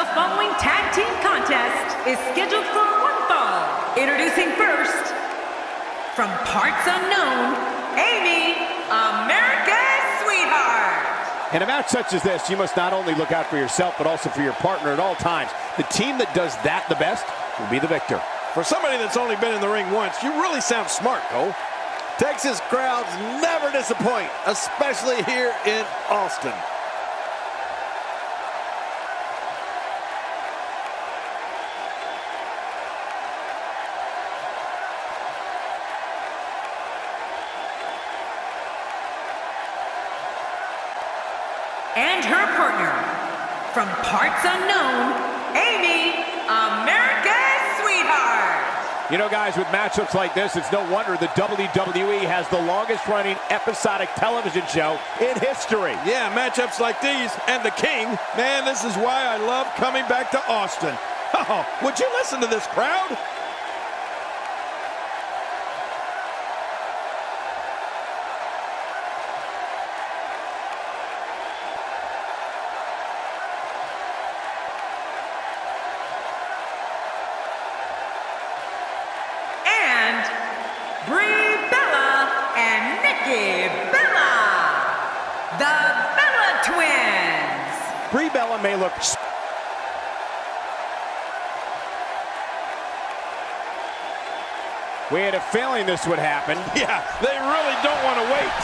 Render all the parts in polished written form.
The following tag team contest is scheduled for one fall. Introducing first, from parts unknown, Amy, America's sweetheart. In a match such as this, you must not only look out for yourself, but also for your partner at all times. The team that does that the best will be the victor. For somebody that's only been in the ring once, you really sound smart, Cole. Texas crowds never disappoint, especially here in Austin. And her partner, from parts unknown, Amy, America's sweetheart. You know, guys, with matchups like this, it's no wonder the WWE has the longest-running episodic television show in history. Yeah, matchups like these, and the King, man, this is why I love coming back to Austin. Oh, would you listen to this crowd? May look. We had a feeling this would happen. Yeah, they really don't want to wait.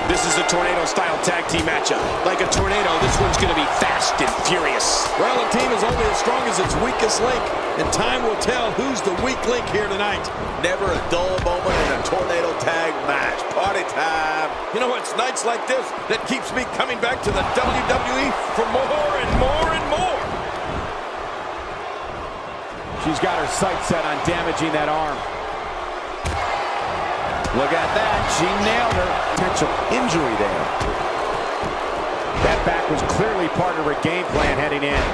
This is a tornado-style tag team matchup. Like a tornado, this one's going to be fast and furious. Well, a team is only as strong as its weakest link, and time will tell who's the weak link here tonight. Never a dull moment in a tornado tag match. Party time. You know, it's nights like this that keeps me coming back to the WWE for more and more and more. She's got her sights set on damaging that arm. Look at that. She nailed her. Potential injury there. That back was clearly part of her game plan heading in.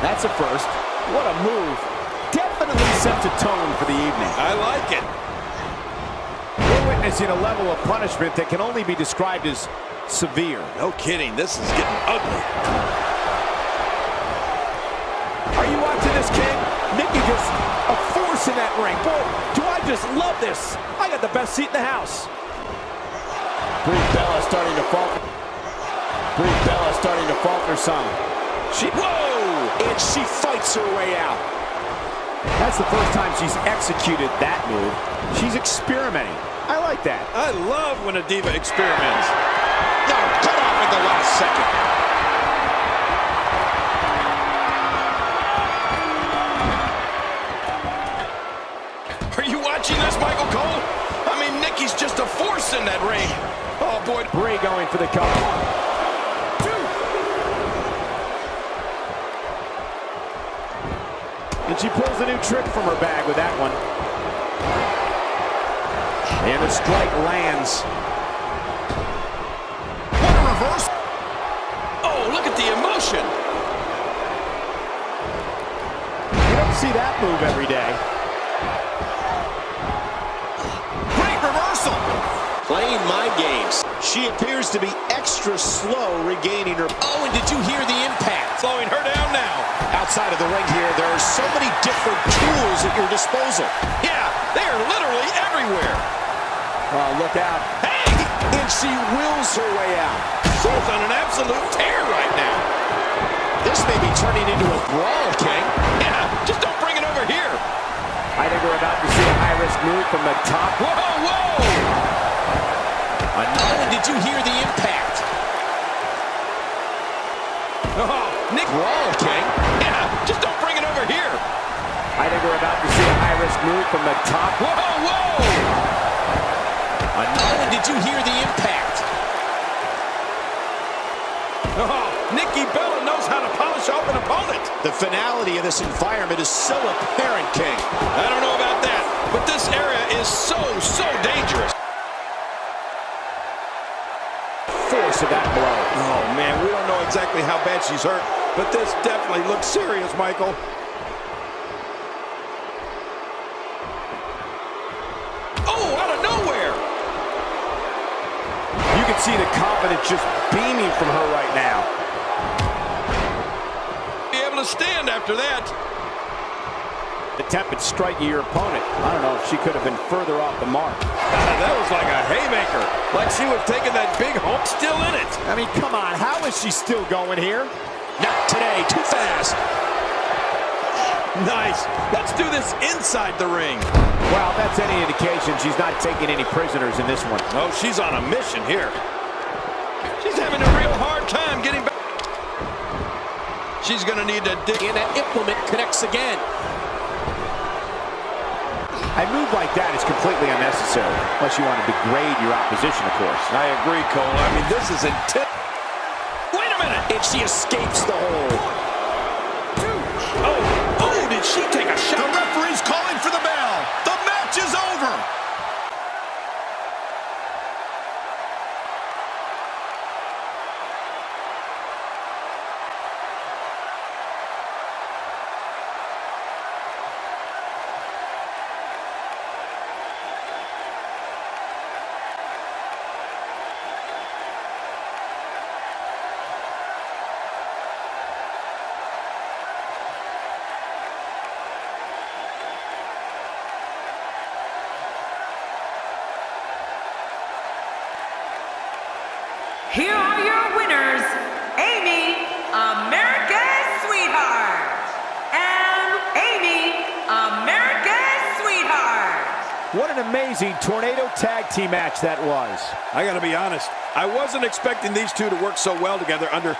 That's a first. What a move. Definitely sets a tone for the evening. I like it. We're witnessing a level of punishment that can only be described as severe. No kidding. This is getting ugly. Are you watching this, King? Nikki just a force in that ring. Boy, do I just love this. I got the best seat in the house. Brie Bella starting to falter. Brie Bella starting to falter some. Whoa! And she fights her way out. That's the first time she's executed that move. She's experimenting. I like that. I love when a diva experiments. No, cut off at the last second. Are you watching this, Michael Cole? I mean, Nikki's just a force in that ring. Oh, boy. Brie going for the cover. And she pulls a new trick from her bag with that one. And the strike lands. What a reverse. Oh, look at the emotion. You don't see that move every day. Great reversal. Playing mind games. She appears to be extra slow regaining her. Oh, and did you hear the impact? Slowing her down now. Outside of the ring here, there are so many different tools at your disposal. Yeah, they are literally everywhere. Oh, look out. Hey! And she wills her way out. She's on an absolute tear right now. This may be turning into a brawl, King. Yeah, just don't bring it over here. I think we're about to see a high-risk move from the top. Whoa, whoa! Oh, and did you hear the impact? Oh, Nick. Brawl, King. Yeah, just don't bring it over here. I think we're about to see a high-risk move from the top. Whoa, whoa! Oh, and did you hear the impact? Oh, Nikki Bella knows how to polish off an opponent. The finality of this environment is so apparent, King. I don't know about that, but this area is so dangerous. Force of that blow. Oh, man, we don't know exactly how bad she's hurt, but this definitely looks serious, Michael. can see the confidence just beaming from her right now. Be able to stand after that. Attempt at striking your opponent. I don't know if she could have been further off the mark. That was like a haymaker. Like she was taking that big home. Still in it. I mean, come on. How is she still going here? Not today. Too fast. Nice. Let's do this inside the ring. Well, if that's any indication, she's not taking any prisoners in this one. No, she's on a mission here. She's having a real hard time getting back. She's going to need to dig in. That implement connects again. A move like that is completely unnecessary, unless you want to degrade your opposition, of course. I agree, Cole. I mean, this is intense. Wait a minute. And she escapes the hold. Oh, did she take a shot? The referee's calling for the bell. The match is over. Here are your winners, Amy, America's Sweetheart, and Amy, America's Sweetheart. What an amazing tornado tag team match that was. I got to be honest. I wasn't expecting these two to work so well together under